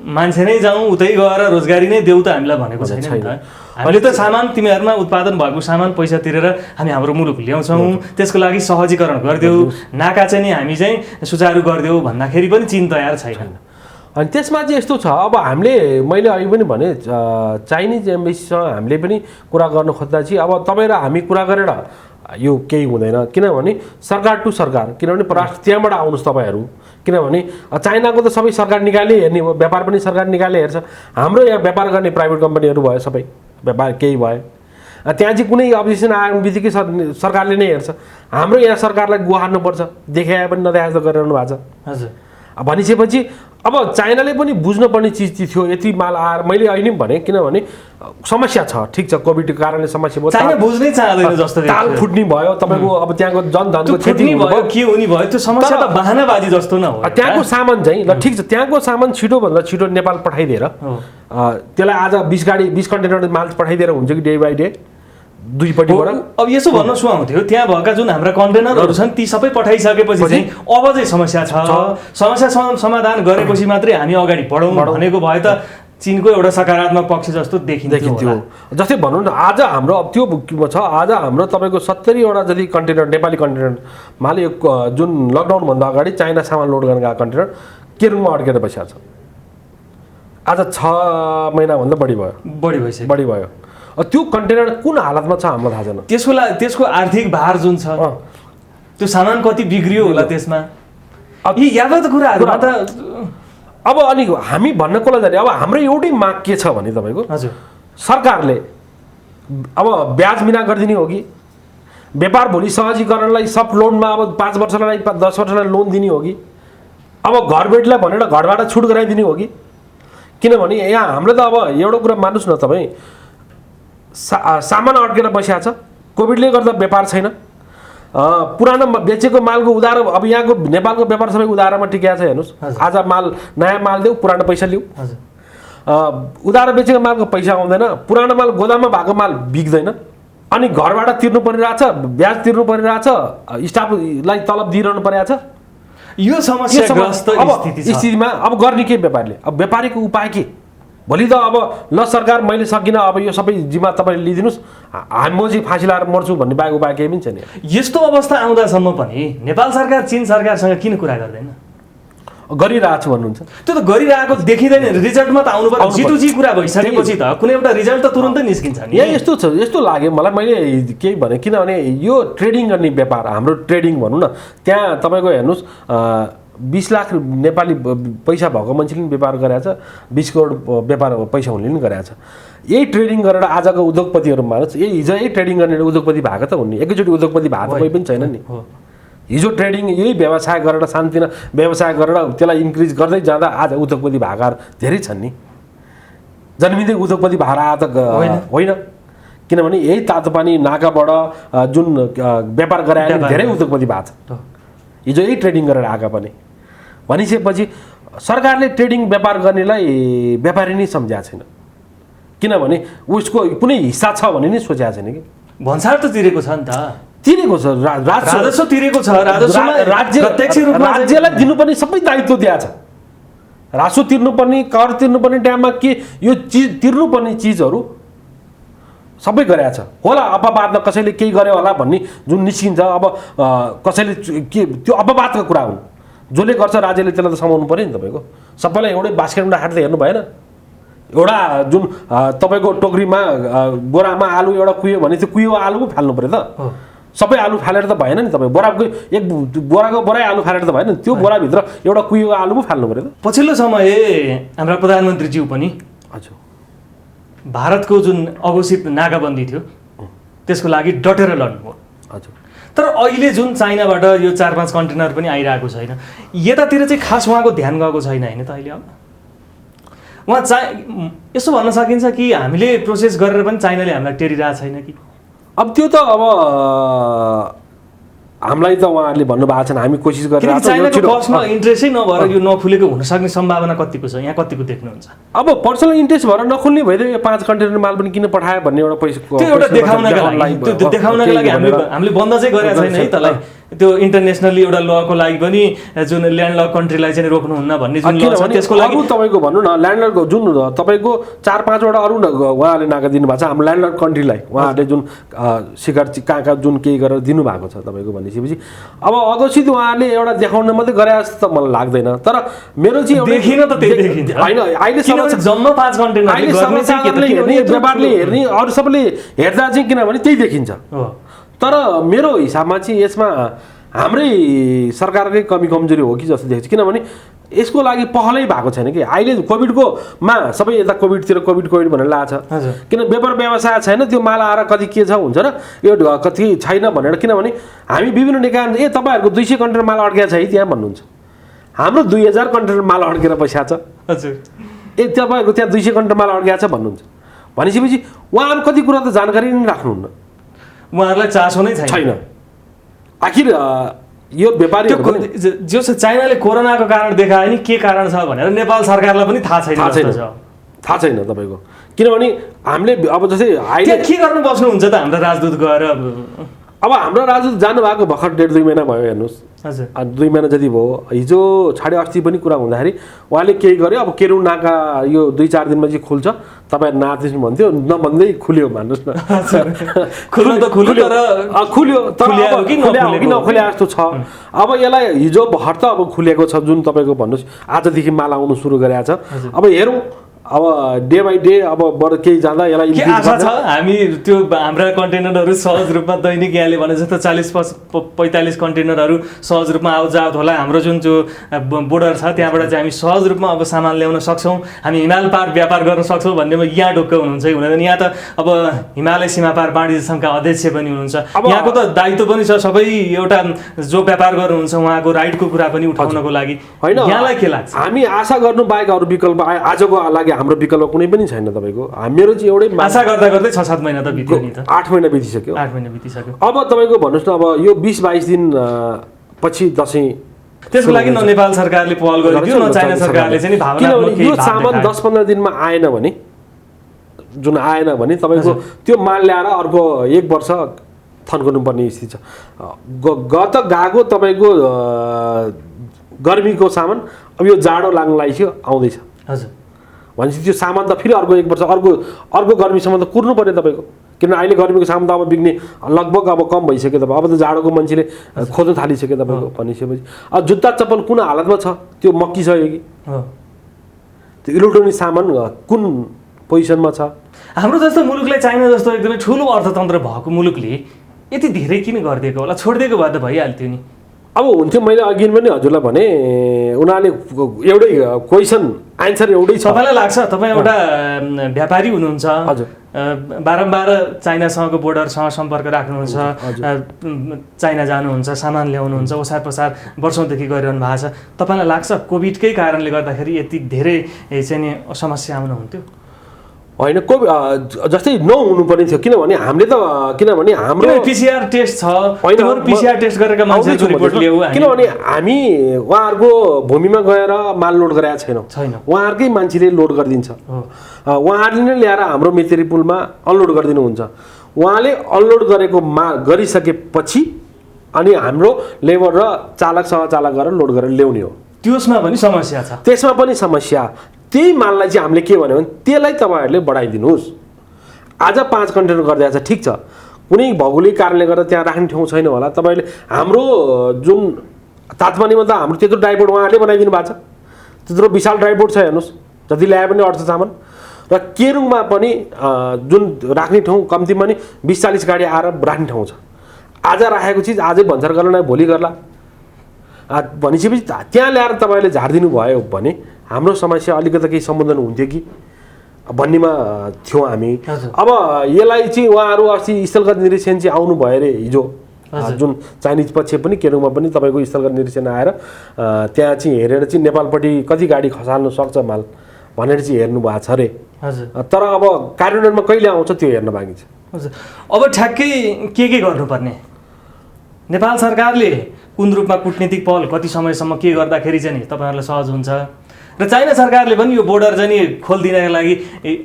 मान्छे नै जाउँ उतै गएर रोजगारी नै देऊ त हामीलाई भनेको छैन नि त। हामीले त सामान तिमीहरूमा उत्पादन भएको सामान पैसा तिरेर हामी हाम्रो मुलुक ल्याउँछौँ, त्यसको लागि सहजीकरण गरिदेऊ, नाका चाहिँ नि हामी चाहिँ सुचारू गरिदेऊ भन्दाखेरि पनि चीन तयार छैन।
अनि त्यसमा चाहिँ यस्तो छ, अब हामीले मैले अघि पनि भने चाइनिज एम्बेसीसँग हामीले पनि कुरा गर्नु खोज्दा चाहिँ अब तपाईँ र हामी कुरा गरेर यो केही हुँदैन, किनभने सरकार टु सरकार, किनभने परराष्ट्र त्यहाँबाट आउनुहोस् तपाईँहरू, किनभने चाइनाको त सबै सरकार निकाले हेर्ने हो, व्यापार पनि सरकार निकाले हेर्छ। हाम्रो यहाँ व्यापार गर्ने प्राइभेट कम्पनीहरू भयो, सबै व्यापार केही भयो, त्यहाँ चाहिँ कुनै अब्जेक्सन आएको बित्तिकै सरकारले नै हेर्छ। हाम्रो यहाँ सरकारलाई गुहार्नुपर्छ, देखाए पनि नदेखाए जस्तो गरिरहनु भएको छ।
हजुर,
भनिसकेपछि अब चाइनाले पनि बुझ्नुपर्ने चिज थियो, यति माल आएर मैले अहिले पनि भने, किनभने समस्या छ, ठिक छ, कोभिडको कारणले समस्या भयो,
चाइना बुझ्नै चाहदैन जस्तो
ताल फुट्ने भयो, तपाईँको अब त्यहाँको जनधनको क्षति
भयो, के हुने भयो, त्यो समस्या त बहानाबाजी जस्तो न हो।
त्यहाँको सामान चाहिँ ल ठिक छ, त्यहाँको सामान छिटोभन्दा छिटो नेपाल पठाइदिएर त्यसलाई आज 20 कन्टेनर माल पठाइदिएर हुन्छ कि डे बाई डे दुईपट्टिबाट।
अब यसो भन्न सुहाउँथ्यो, त्यहाँ भएका जुन हाम्रा कन्टेनरहरू छन् ती सबै पठाइसकेपछि चाहिँ अब चाहिँ समस्या छ, समस्या समाधान गरेपछि मात्रै हामी अगाडि बढौँ भनेको भए त चीनको एउटा सकारात्मक पक्ष जस्तो देखिन्थ्यो।
जस्तै भनौँ न, आज हाम्रो अब त्यो छ, आज हाम्रो तपाईँको 70वटा जति कन्टेनर नेपाली कन्टेनर माल यो जुन लकडाउनभन्दा अगाडि चाइना सामान लोड गर्न गएको कन्टेनर केरुङमा अड्केर बसिरहेको छ। आज 6 महिनाभन्दा बढी भयो। त्यो कन्टेनर कुन हालतमा छ हामीलाई थाहा छैन।
त्यसको आर्थिक भार जुन छ, त्यो सामान कति बिग्रियो होला त्यसमा, यी यावत कुराहरूमा त
अब अनि हामी भन्न कसलाई जाने। अब हाम्रो एउटै माग के छ भने तपाईँको
हजुर
सरकारले अब ब्याज बिना गरिदिने हो कि व्यापार भोलि सहजीकरणलाई सब लोनमा अब 5 वर्षलाई 10 वर्षलाई लोन दिने हो कि अब घरबेटीलाई भनेर घरबाट छुट गराइदिने हो कि, किनभने यहाँ हाम्रो त अब एउटा कुरा मान्नुहोस् न तपाईँ, सामान अड्केर बसिएको छ, कोभिडले गर्दा व्यापार छैन, पुरानो बेचेको मालको उधार, अब यहाँको नेपालको व्यापार सबै उधारमा टिकेको छ। हेर्नुहोस्, आज नयाँ माल देऊ, पुरानो पैसा लिऊ, उधार बेचेको मालको पैसा आउँदैन, पुरानो माल गोदाममा भएको माल बिग्दैन, अनि घरबाट तिर्नु परिरहेछ, ब्याज तिर्नु परिरहेछ, स्टाफलाई तलब दिइरहनु परिरहेछ।
यो समस्याग्रस्त
स्थितिमा अब गर्ने के व्यापारीले? अब व्यापारीको उपाय के? भोलि त अब ल सरकार मैले सकिनँ, अब यो सबै जिम्मा तपाईँले लिइदिनुहोस्, म चाहिँ फाँसी लाएर मर्छु भन्ने बाहेक उपाय केही पनि छैन।
यस्तो अवस्था आउँदासम्म पनि नेपाल सरकार चीन सरकारसँग किन कुरा गर्दैन?
गरिरहेको छु भन्नुहुन्छ,
त्यो त गरिरहेको देखिँदैन, रिजल्टमा त आउनु पर्यो। जी कुरा भइसकेपछि त कुनै एउटा रिजल्ट त तुरन्तै निस्किन्छ नि।
यहाँ यस्तो छ, यस्तो लाग्यो मलाई, मैले केही भने, किनभने यो ट्रेडिङ गर्ने व्यापार, हाम्रो ट्रेडिङ भनौँ न, त्यहाँ तपाईँको हेर्नुहोस् 20 लाख नेपाली पैसा भएको मान्छेले पनि व्यापार गरेछ, 20 करोड व्यापार पैसा हुनेले पनि गरेछ। यही ट्रेडिङ गरेर आजको उद्योगपतिहरू मानोस्, हिजो यही ट्रेडिङ गर्ने उद्योगपति भएको त हुने, एकैचोटि उद्योगपति भएको कोही पनि छैन नि। हिजो ट्रेडिङ यही व्यवसाय गरेर शान्तिमा व्यवसाय गरेर त्यसलाई इन्क्रिज गर्दै जाँदा आज उद्योगपति भएकाहरू धेरै छन् नि। जन्मिँदै उद्योगपति भएर आए त होइन, किनभने यही तातोपानी नाकाबाट जुन व्यापार गराएर धेरै उद्योगपति भएको छ, हिजो यही ट्रेडिङ गरेर आएका पनि। भनिसकेपछि सरकारले ट्रेडिङ व्यापार गर्नेलाई व्यापारी नै सम्झाएको छैन, किनभने उसको कुनै हिस्सा छ भने नि सोचेको छैन कि।
भन्सार त तिरेको छ नि त,
तिरेको छ,
राजस्व तिरेको छ,
राज्यलाई दिनुपर्ने सबै दायित्व दिएको छ, राजस्व तिर्नुपर्ने, कर तिर्नुपर्ने टाइममा के यो चिज तिर्नुपर्ने चिजहरू सबै गरेको छ होला। अपवादमा कसैले केही गर्यो होला भन्ने जुन निस्किन्छ, अब कसैले के त्यो अपवादको कुरा हुन्, जसले गर्छ राज्यले त्यसलाई त समाउनु पऱ्यो नि। तपाईँको सबैलाई एउटै बास्केटमा राखेर त हेर्नु भएन। एउटा जुन तपाईँको टोकरीमा बोरामा आलु एउटा कुहियो भने त्यो कुहियो आलु पो फाल्नु पऱ्यो त, सबै आलु फालेर त भएन नि। तपाईँ बोराको एक बोरै आलु फालेर त भएन, त्यो बोराभित्र एउटा कुहियो आलु पो फाल्नु पऱ्यो त।
पछिल्लो समय हाम्रा प्रधानमन्त्रीज्यू पनि
हजुर
भारतको जुन अघोषित नाकाबन्दी थियो त्यसको लागि डटेर लड्नुभयो।
हजुर,
तर अहिले जुन चाइनाबाट यो 4-5 कन्टेनर पनि आइरहेको छैन, यतातिर चाहिँ खास उहाँको ध्यान गएको छैन होइन त अहिले? अब उहाँ यसो भन्न सकिन्छ कि हामीले प्रोसेस गरेर पनि चाइनाले हामीलाई टेरिरहेको छैन कि?
अब त्यो त अब हामीलाई त उहाँहरूले भन्नुभएको छैन, हामी कोसिस
किनकि चाइनाको पर्सनल इन्ट्रेस्टै नभएर यो नखुलेको हुनसक्ने सम्भावना कतिको छ, यहाँ कतिको देख्नुहुन्छ?
अब पर्सनल इन्ट्रेस्ट भएर नखुल्ने भइदियो, यो 5 कन्टेनर माल पनि किन पठायो भन्ने एउटा पैसा
त्यो एउटा देखाउनका लागि हामीले बन्द चाहिँ गरेका छैन है तलाई। त्यो इन्टरनेसनली एउटा लको लागि पनि जुन ल्यान्डलक कन्ट्रीलाई चाहिँ रोक्नुहुन्न भन्ने जुन ल छ त्यसको लागि
तपाईँको भन्नु न ल्यान्डलक जुन तपाईँको 4-5 वटा अरू उहाँले नाका दिनुभएको छ हाम्रो ल्यान्डलक कन्ट्रीलाई, उहाँहरूले जुन शिखर कहाँ जुन केही गरेर दिनुभएको छ तपाईँको भनेपछि अब अघोषित उहाँहरूले एउटा देखाउन मात्रै गरे जस्तो त मलाई लाग्दैन। तर मेरो चाहिँ
देखिन त त्यही देखिन्छ
होइन, अहिले
जम्मा 5 कन्टेनर
अहिले समाचारले हेर्ने व्यापारले हेर्ने अरू सबैले हेर्दा चाहिँ किनभने त्यही देखिन्छ। तर मेरो हिसाबमा चाहिँ यसमा हाम्रै सरकारकै कमी कमजोरी हो कि जस्तो देख्छु, किनभने यसको लागि पहलै भएको छैन कि। अहिले कोभिडकोमा सबै यता कोभिड भनेर लाछ, किन व्यापार व्यवसाय छैन, त्यो माल आएर कति के छ हुन्छ र यो कति छैन भनेर। किनभने हामी विभिन्न निकाय तपाईँहरूको 200 कन्टेनर माल अड्किया छ है त्यहाँ भन्नुहुन्छ, हाम्रो 2000 कन्टेनर माल अड्केर बसेको छ।
हजुर,
तपाईँहरूको त्यहाँ 200 कन्टेनर माल अड्किया छ भन्नुहुन्छ भनेपछि उहाँहरू कति कुरा त जानकारी नै राख्नुहुन्न,
उहाँहरूलाई चासो नै छैन।
आखिर यो व्यापारी
जो छ चाइनाले कोरोनाको कारण देखायो नि के कारण छ भनेर नेपाल सरकारलाई पनि थाहा छैन
तपाईँको। किनभने हामीले अब जस्तै
अहिले के गर्नु बस्नुहुन्छ त हाम्रो राजदूत गएर?
अब हाम्रो राजदूत जानुभएको भर्खर 1.5-2 महिना भयो हेर्नुहोस्।
हजुर,
2 महिना जति भयो। हिजो छाडे अस्ति पनि कुरा हुँदाखेरि उहाँले केही गर्यो, अब केरुङ नाका यो 2-4 दिनमा चाहिँ खुल्छ तपाईँ नाच्नु भन्थ्यो, नभन्दै खुल्यो भन्नुहोस् न। खुल्यो कि नखुल्या जस्तो छ। अब यसलाई हिजो भर्खर त अब खुलेको छ जुन तपाईँको भन्नुहोस् आजदेखि माल आउनु सुरु गरेको छ। अब हेरौँ अब डे बाई डे अब बरु केही जाँदा यसलाई
के आशा छ हामी त्यो हाम्रा कन्टेनरहरू सहज रूपमा दैनिक यहाँले भने जस्तो 40-45 कन्टेनरहरू सहज रूपमा आउजात होला। हाम्रो जुन बोर्डर छ त्यहाँबाट चाहिँ हामी सहज रूपमा अब सामान ल्याउन सक्छौँ, हामी हिमाल पार व्यापार गर्न सक्छौँ भन्नेमा यहाँ ढुक्क हुनुहुन्छ कि हुँदैन? यहाँ त अब हिमालय सीमा पार वाणिज्य सङ्घका अध्यक्ष पनि हुनुहुन्छ, यहाँको त दायित्व पनि छ सबै एउटा जो व्यापार गर्नुहुन्छ उहाँको राइटको कुरा पनि उठाउनको लागि। होइन, यहाँलाई के लाग्छ?
हामी आशा गर्नु बाहेक अरू विकल्प आजको लागि हाम्रो विकल्प कुनै पनि छैन तपाईँको। मेरो चाहिँ एउटै
आशा गर्दा गर्दै 6-7 महिना त बित्यो नि त।
8 महिना बितिसक्यो।
8 महिना बितिसक्यो।
अब तपाईँको भन्नुहोस् न, अब यो 20-22 दिन पछि दसैँ,
त्यसको लागि न नेपाल सरकारले पहल गरेको न चाइना सरकारले चाहिँ भावनात्मक
यो सामान 10-15 दिनमा आएन भने तपाईँको त्यो माल ल्याएर अर्को 1 वर्ष थन्काउनु पर्ने स्थिति छ। गएको तपाईँको गर्मीको सामान अब यो जाडो लाग्न लागिसक्यो आउँदैछ।
हजुर,
भनेपछि त्यो सामान त फेरि अर्को 1 वर्ष अर्को गर्मीसम्म त कुर्नु पर्यो तपाईँको। किनभने अहिले गर्मीको सामान त अब बिग्ने लगभग अब कम भइसक्यो तपाईँ, अब त जाडोको मान्छेले खोज्न थालिसक्यो तपाईँको भनिसकेपछि। अब जुत्ता चप्पल कुन हालतमा छ त्यो मक्किसक्यो कि त्यो इलेक्ट्रोनिक सामान कुन पोजिसनमा छ?
हाम्रो जस्तो मुलुकलाई चाइना जस्तो एकदमै ठुलो अर्थतन्त्र भएको मुलुकले यति धेरै किन गरिदिएको होला? छोडिदिएको भए त भइहाल्थ्यो नि।
अब हुन्थ्यो, मैले अघि पनि हजुरलाई भने उनीहरूले एउटै क्वेसन आन्सर एउटै छ।
तपाईँलाई लाग्छ तपाईँ एउटा व्यापारी हुनुहुन्छ,
हजुर,
बारम्बार चाइनासँगको बोर्डरसँग सम्पर्क राख्नुहुन्छ, चाइना जानुहुन्छ, सामान ल्याउनुहुन्छ, ओसार पसार वर्षौँदेखि गरिरहनु भएको छ, तपाईँलाई लाग्छ कोभिडकै कारणले गर्दाखेरि यति धेरै चाहिँ नि समस्या आउनुहुन्थ्यो?
होइन, जस्तै नहुनु पर्ने थियो। किनभने हाम्रो
पिसिआर टेस्ट छ, पिसिआर टेस्ट गरेका मान्छेहरूको रिपोर्ट ल्याऊ।
किनभने हामी उहाँहरूको भूमिमा गएर माल लोड गरेका छैनौँ, उहाँहरूकै मान्छेले लोड गरिदिन्छ। उहाँहरूले नै ल्याएर हाम्रो मेतेरी पुलमा अनलोड गरिदिनुहुन्छ। उहाँले अनलोड गरिसकेपछि अनि हाम्रो लेबर र चालक सहचालक गरेर लोड गरेर ल्याउने हो।
त्यसमा पनि समस्या छ।
त्यसमा पनि समस्या। त्यही माललाई चाहिँ हामीले के भन्यो भने त्यसलाई तपाईँहरूले बढाइदिनुहोस्। आज 5 कन्टेनर गरिदिएको छ, ठिक छ, कुनै भौगोलिक कारणले गर्दा त्यहाँ राख्ने ठाउँ छैन होला। तपाईँहरूले हाम्रो जुन तातमानीमा त हाम्रो त्यत्रो ड्राइपोर्ट उहाँहरूले बनाइदिनु भएको छ, त्यत्रो विशाल ड्राइपोर्ट छ हेर्नुहोस्, जति ल्याए पनि अट्छ सामान। र केरुङमा पनि जुन राख्ने ठाउँ कम्तीमा नि 20-40 गाडी आएर राख्ने ठाउँ छ। आज राखेको चिज आजै भन्सार गर्ला न भोलि गर्ला भनेपछि त्यहाँ ल्याएर तपाईँले झारिदिनु भयो भने हाम्रो समस्या अलिकति केही सम्बोधन हुन्थ्यो कि भन्नेमा थियौँ हामी। अब यसलाई चाहिँ उहाँहरू अस्ति स्थलगत निरीक्षण चाहिँ आउनु भयो अरे हिजो, जुन चाइनिज पक्ष पनि केरुङमा पनि तपाईँको स्थलगत निरीक्षण आएर त्यहाँ चाहिँ हेरेर चाहिँ नेपालपट्टि कति गाडी खसाल्नु सक्छ माल भनेर चाहिँ हेर्नु भएको छ अरे। तर अब कार्यान्वयनमा कहिले आउँछ त्यो हेर्न बाँकी छ।
अब ठ्याक्कै के गर्नुपर्ने? नेपाल सरकारले कुन रूपमा कूटनीतिक पहल कति समयसम्म के गर्दाखेरि चाहिँ नि तपाईँहरूलाई सहज हुन्छ र चाइना सरकारले पनि यो बोर्डर चाहिँ नि खोलिदिनका लागि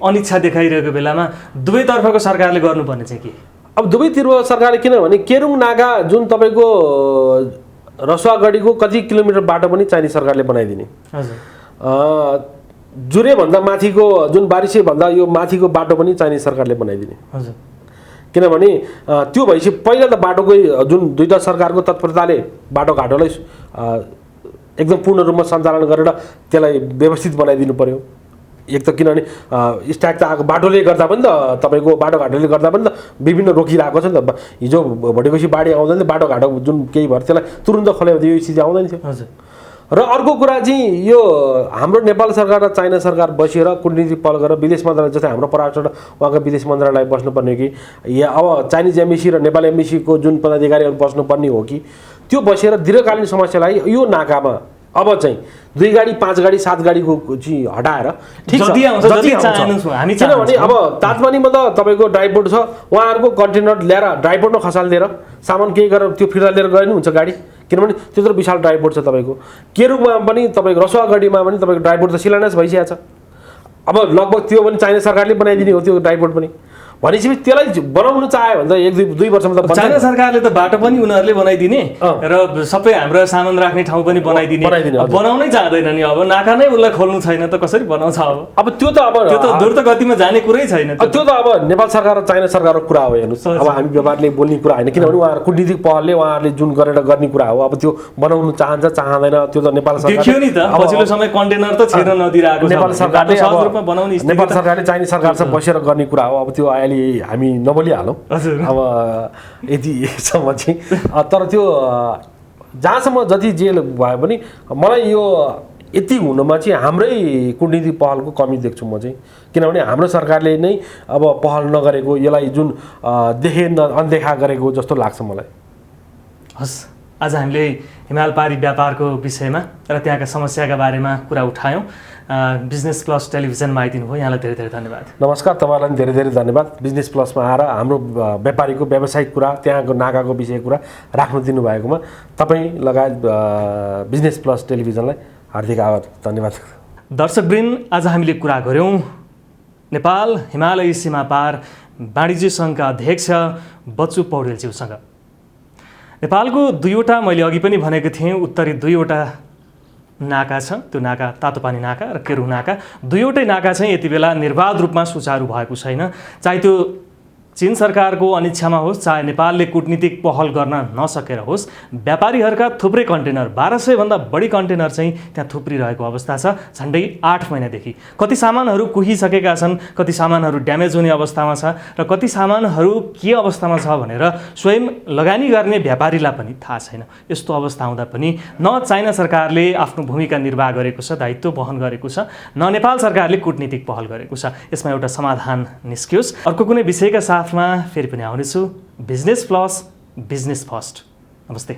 अनिच्छा देखाइरहेको बेलामा दुवैतर्फको सरकारले गर्नुपर्ने चाहिँ के?
अब दुवैतिर सरकारले किनभने केरुङ नागा जुन तपाईँको रसुवागढीको कति किलोमिटर बाटो पनि चाइनिज सरकारले बनाइदिने।
हजुर।
जुरेभन्दा माथिको जुन बारिसेभन्दा यो माथिको बाटो पनि चाइनिज सरकारले बनाइदिने।
हजुर।
किनभने त्यो भएपछि पहिला त बाटोकै जुन दुईटा सरकारको तत्परताले बाटोघाटोलाई एकदम पूर्ण रूपमा सञ्चालन गरेर त्यसलाई व्यवस्थित बनाइदिनु पर्यो। एक त किनभने स्ट्याक त आएको बाटोले गर्दा पनि त तपाईँको बाटोघाटोले गर्दा पनि त विभिन्न रोकिरहेको छ नि त। हिजो भोटेपछि बाढी आउँदैन थियो, बाटोघाटो जुन केही भएर त्यसलाई तुरुन्त खोल्यो भने यो स्थिति आउँदैन थियो।
हजुर।
र अर्को कुरा चाहिँ यो हाम्रो नेपाल सरकार र चाइना सरकार बसेर कूटनीतिक पहल गरेर विदेश मन्त्रालय जस्तै हाम्रो परराष्ट्र उहाँको विदेश मन्त्रालय बस्नुपर्ने कि या अब चाइनिज एम्बेसी र नेपाल एम्बेसीको जुन पदाधिकारीहरू बस्नुपर्ने हो कि त्यो बसेर दीर्घकालीन समस्यालाई यो नाकामा अब चाहिँ 2 गाडी 5 गाडी 7 गाडीको चाहिँ हटाएर ठिक छ किनभने अब तातवानीमा त तपाईँको ड्राइपोर्ट छ, उहाँहरूको कन्टेनर ल्याएर ड्राइपोर्टमा खसालिदिएर सामान केही गरेर त्यो फिर्ता लिएर गए नि हुन्छ गाडी, किनभने त्यत्रो विशाल ड्राइपोर्ट छ तपाईँको। केरुङमा पनि तपाईँको रसुवागढीमा पनि तपाईँको ड्राइपोर्ट त शिलान्यास भइसकेको छ। अब लगभग त्यो पनि चाइना सरकारले बनाइदिने हो त्यो ड्राइपोर्ट पनि। भनेपछि त्यसलाई बनाउनु चाह्यो भने त 1-2 वर्षमा त
चाइना सरकारले त बाटो पनि उनीहरूले बनाइदिने र सबै हाम्रो सामान राख्ने ठाउँ पनि बनाइदिने। बनाउनै जाँदैन नि, अब नाका नै उसलाई खोल्नु छैन त कसरी बनाउँछ? अब
त्यो त
द्रुत गतिमा जाने कुरै छैन।
त्यो त अब नेपाल सरकार र चाइना सरकारको कुरा हो। हेर्नुहोस्, अब हामी व्यवहारले बोल्ने कुरा होइन, किनभने उहाँहरू कूटनीतिक पहलले उहाँहरूले जुन गरेर गर्ने कुरा हो। अब त्यो बनाउनु चाहन्छ चाहँदैन त्यो त नेपाल सरकार
देखियो नि त। पछिल्लो समय कन्टेनर त छिर्न नदिरहेको छ।
नेपाल सरकारले
सहज रूपमा बनाउने
नेपाल सरकारले चाइनिज सरकारसँग बसेर गर्ने कुरा हो। अब त्यो अहिले हामी नबोलिहालौँ अब यतिसम्म चाहिँ। तर त्यो जहाँसम्म जति जे भयो भने मलाई यो यति हुनुमा चाहिँ हाम्रै कूटनीतिक पहलको कमी देख्छु म चाहिँ। किनभने हाम्रो सरकारले नै अब पहल नगरेको, यसलाई जुन अनदेखा गरेको जस्तो लाग्छ मलाई।
हस्, आज हामीले हिमाल पारी व्यापारको विषयमा र त्यहाँका समस्याका बारेमा कुरा उठायौँ। बिजनेस प्लस टेलिभिजनमा आइदिनु भयो, यहाँलाई धेरै धेरै धन्यवाद।
नमस्कार, तपाईँलाई पनि धेरै धेरै धन्यवाद। बिजनेस प्लसमा आएर हाम्रो व्यापारीको व्यावसायिक कुरा, त्यहाँको नाकाको विषय कुरा राख्नु दिनुभएकोमा तपाईँ लगायत बिजनेस प्लस टेलिभिजनलाई हार्दिक आभार, धन्यवाद।
दर्शकवृन्द, आज हामीले कुरा गऱ्यौँ नेपाल हिमालय सीमा पार वाणिज्य सङ्घका अध्यक्ष बच्चु पौडेलज्यूसँग। नेपालको 2वटा, मैले अघि पनि भनेको थिएँ, उत्तरी 2वटा नाका छ। त्यो नाका तातोपानी नाका र केरुङ नाका, 2वटै नाका चाहिँ यति बेला निर्बाध रूपमा सुचारू भएको छैन। चाहे त्यो चीन सरकारको अनिच्छामा होस्, चाहे नेपालले कूटनीतिक पहल गर्न नसकेर होस्, व्यापारीहरूका थुप्रै कन्टेनर 1200 भन्दा बढी कन्टेनर चाहिँ त्यहाँ थुप्रिरहेको अवस्था छ झन्डै 8 महिनादेखि। कति सामानहरू कुहिसकेका छन्, कति सामानहरू ड्यामेज हुने अवस्थामा छ र कति सामानहरू के अवस्थामा छ भनेर स्वयं लगानी गर्ने व्यापारीलाई पनि थाहा छैन। यस्तो अवस्था हुँदा पनि न चाइना सरकारले आफ्नो भूमिका निर्वाह गरेको छ, दायित्व वहन गरेको छ, न नेपाल सरकारले कूटनीतिक पहल गरेको छ। यसमा एउटा समाधान निस्कियोस्। अर्को कुनै विषयका साथ फेरि पनि आउनेछु। Business plus, business first. नमस्ते।